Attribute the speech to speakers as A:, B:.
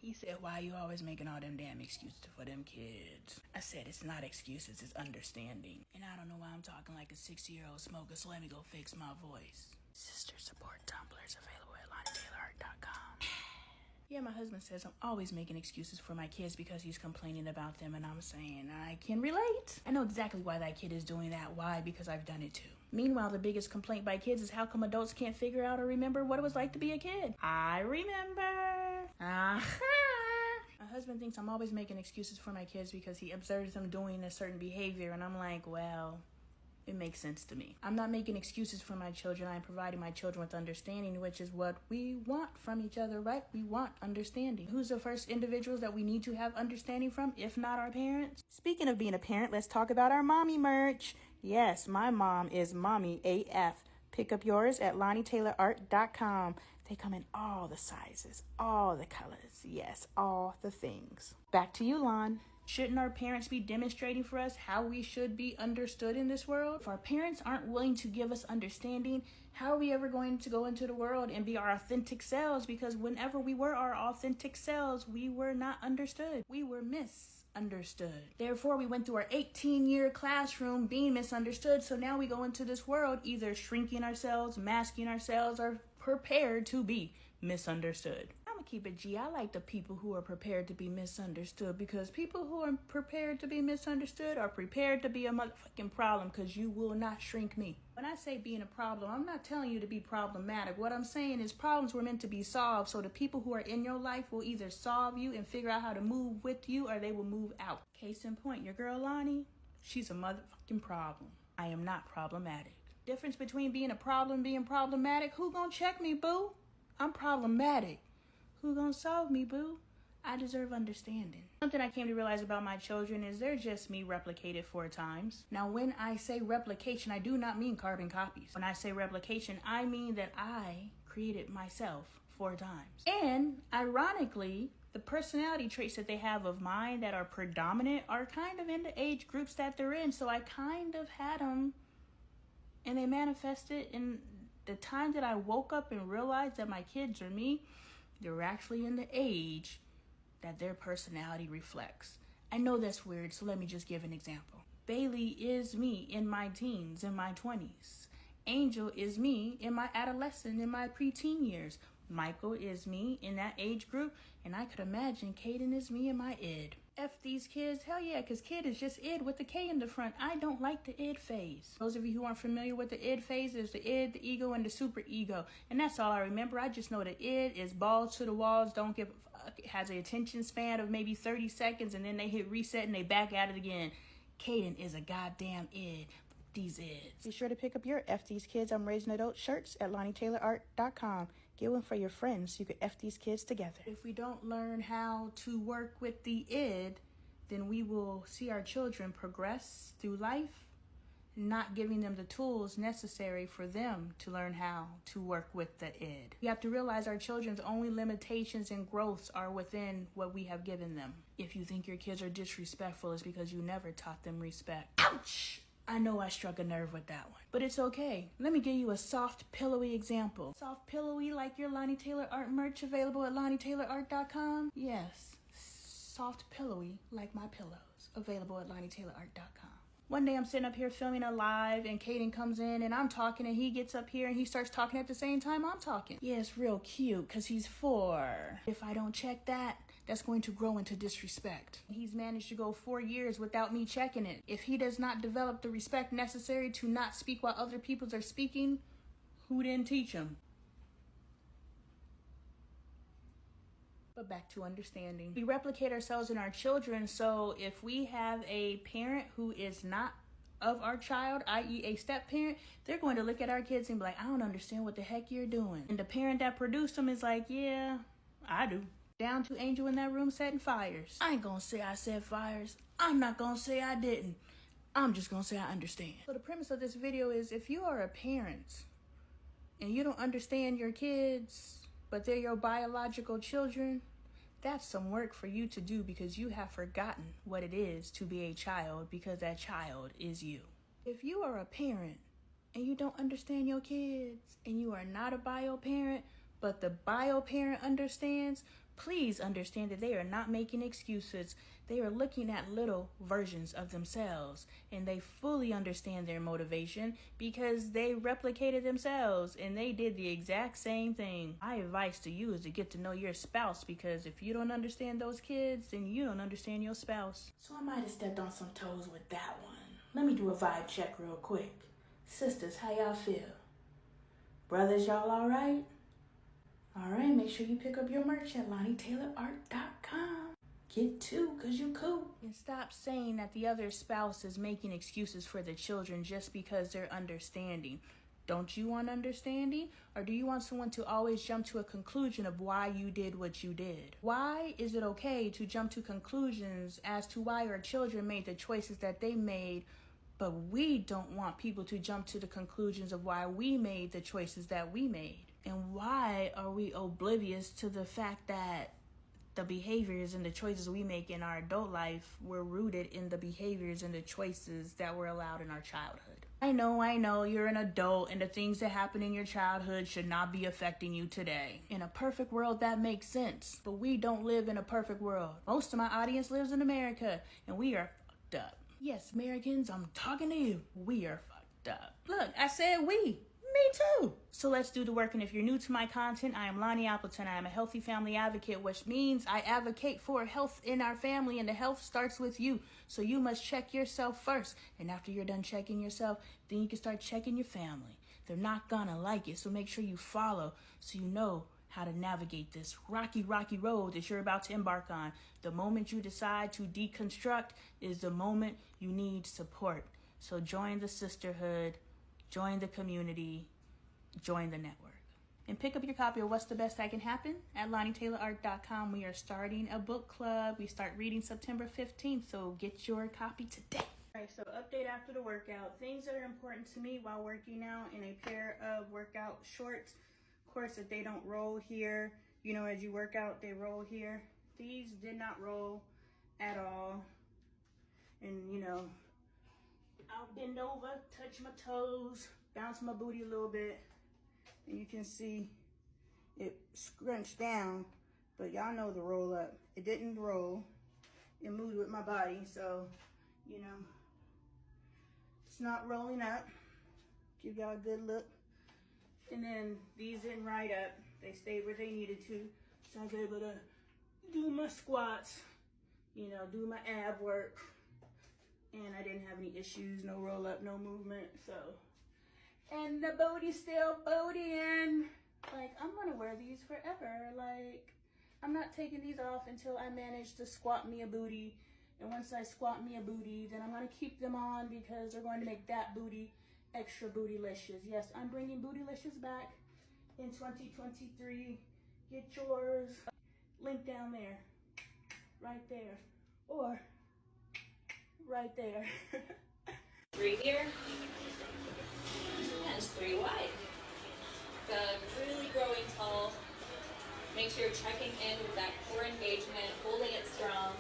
A: He said, why you always making all them damn excuses for them kids? I said, it's not excuses, it's understanding. And I don't know why I'm talking like a 60-year-old smoker, so let me go fix my voice. Sister support tumblers available at LoneeAppleton.com. Yeah, my husband says I'm always making excuses for my kids because he's complaining about them, and I'm saying I can relate. I know exactly why that kid is doing that. Why? Because I've done it too. Meanwhile, the biggest complaint by kids is how come adults can't figure out or remember what it was like to be a kid. I remember. My husband thinks I'm always making excuses for my kids because he observes them doing a certain behavior, and I'm like, well, it makes sense to me. I'm not making excuses for my children. I'm providing my children with understanding, which is what we want from each other, right? We want understanding. Who's the first individuals that we need to have understanding from, if not our parents? Speaking of being a parent, let's talk about our mommy merch. Yes, my mom is Mommy AF. Pick up yours at LoneeTaylorArt.com. They come in all the sizes, all the colors. Yes, all the things. Back to you, Lon. Shouldn't our parents be demonstrating for us how we should be understood in this world? If our parents aren't willing to give us understanding, how are we ever going to go into the world and be our authentic selves? Because whenever we were our authentic selves, we were not understood. We were misunderstood. Therefore, we went through our 18-year classroom being misunderstood. So now we go into this world either shrinking ourselves, masking ourselves, or prepared to be misunderstood. I'm gonna keep it G. I like the people who are prepared to be misunderstood, because people who are prepared to be misunderstood are prepared to be a motherfucking problem, because you will not shrink me. When I say being a problem, I'm not telling you to be problematic. What I'm saying is problems were meant to be solved, so the people who are in your life will either solve you and figure out how to move with you, or they will move out. Case in point, your girl Lonnie, she's a motherfucking problem. I am not problematic. Difference between being a problem and being problematic, who gonna check me, boo? I'm problematic. Who gonna solve me, boo? I deserve understanding. Something I came to realize about my children is they're just me replicated 4 times. Now, when I say replication, I do not mean carbon copies. When I say replication, I mean that I created myself 4 times. And ironically, the personality traits that they have of mine that are predominant are kind of in the age groups that they're in. So I kind of had them, and they manifested in the time that I woke up and realized that my kids are me. They're actually in the age that their personality reflects. I know that's weird, so let me just give an example. Bailey is me in my teens, in my 20s. Angel is me in my adolescent, in my preteen years. Michael is me in that age group, and I could imagine Caden is me in my id. F these kids, hell yeah, because kid is just id with the K in the front. I don't like the id phase. Those of you who aren't familiar with the id phase, there's the id, the ego, and the super ego. And that's all I remember. I just know the id is balls to the walls, don't give a fuck. It has an attention span of maybe 30 seconds, and then they hit reset and they back at it again. Caden is a goddamn id. These ids. Be sure to pick up your F These Kids I'm Raising Adults shirts at LoneeTaylorArt.com. Get one for your friends so you can F these kids together. If we don't learn how to work with the id, then we will see our children progress through life, not giving them the tools necessary for them to learn how to work with the id. We have to realize our children's only limitations and growths are within what we have given them. If you think your kids are disrespectful, it's because you never taught them respect. Ouch! I know I struck a nerve with that one, but it's okay. Let me give you a soft, pillowy example. Soft, pillowy like your Lonnie Taylor Art merch available at LoneeTaylorArt.com? Yes, soft, pillowy like my pillows available at LoneeTaylorArt.com. One day I'm sitting up here filming a live and Caden comes in and I'm talking and he gets up here and he starts talking at the same time I'm talking. Yeah, it's real cute because he's 4. If I don't check that, that's going to grow into disrespect. He's managed to go 4 years without me checking it. If he does not develop the respect necessary to not speak while other people are speaking, who didn't teach him? But back to understanding. We replicate ourselves in our children, so if we have a parent who is not of our child, i.e. a step parent, they're going to look at our kids and be like, I don't understand what the heck you're doing. And the parent that produced them is like, yeah, I do. Down to Angel in that room setting fires. I ain't gonna say I set fires. I'm not gonna say I didn't. I'm just gonna say I understand. So the premise of this video is, if you are a parent and you don't understand your kids, but they're your biological children, that's some work for you to do, because you have forgotten what it is to be a child, because that child is you. If you are a parent and you don't understand your kids and you are not a bio parent, but the bio parent understands, Please understand that they are not making excuses. They are looking at little versions of themselves, and they fully understand their motivation because they replicated themselves and they did the exact same thing. My advice to you is to get to know your spouse, because if you don't understand those kids, then you don't understand your spouse. So I might have stepped on some toes with that one. Let me do a vibe check real quick. Sisters, how y'all feel? Brothers, y'all all right? All right, make sure you pick up your merch at LoneeTaylorArt.com. Get two, cause you cool. And stop saying that the other spouse is making excuses for the children just because they're understanding. Don't you want understanding? Or do you want someone to always jump to a conclusion of why you did what you did? Why is it okay to jump to conclusions as to why our children made the choices that they made, but we don't want people to jump to the conclusions of why we made the choices that we made? And why are we oblivious to the fact that the behaviors and the choices we make in our adult life were rooted in the behaviors and the choices that were allowed in our childhood? I know, you're an adult and the things that happen in your childhood should not be affecting you today. In a perfect world, that makes sense, but we don't live in a perfect world. Most of my audience lives in America, and we are fucked up. Yes, Americans, I'm talking to you. We are fucked up. Look, I said we. Me too. So let's do the work. And if you're new to my content, I am LoneeAppleton. I am a healthy family advocate, which means I advocate for health in our family, and the health starts with you. So you must check yourself first. And after you're done checking yourself, then you can start checking your family. They're not gonna like it, so make sure you follow so you know how to navigate this rocky road that you're about to embark on. The moment you decide to deconstruct is the moment you need support. So join the sisterhood. Join the community, join the network. And pick up your copy of What's the Best That Can Happen at LoneeTaylorArt.com. We are starting a book club. We start reading September 15th, so get your copy today. All right, so update after the workout. Things that are important to me while working out in a pair of workout shorts. Of course, if they don't roll here, you know, as you work out, they roll here. These did not roll at all. And, you know, I'll bend over, touch my toes, bounce my booty a little bit, and you can see it scrunched down, but y'all know the roll up. It didn't roll, it moved with my body, so, you know, it's not rolling up. Give y'all a good look. And then these didn't ride up, they stayed where they needed to, so I was able to do my squats, you know, do my ab work. And I didn't have any issues, no roll up, no movement, so. And the booty's still bootying. Like, I'm gonna wear these forever. Like, I'm not taking these off until I manage to squat me a booty. And once I squat me a booty, then I'm gonna keep them on because they're going to make that booty extra bootylicious. Yes, I'm bringing bootylicious back in 2023. Get yours. Link down there, right there, or right there.
B: 3 here, and 3 wide. Really growing tall. Make sure you're checking in with that core engagement, holding it strong.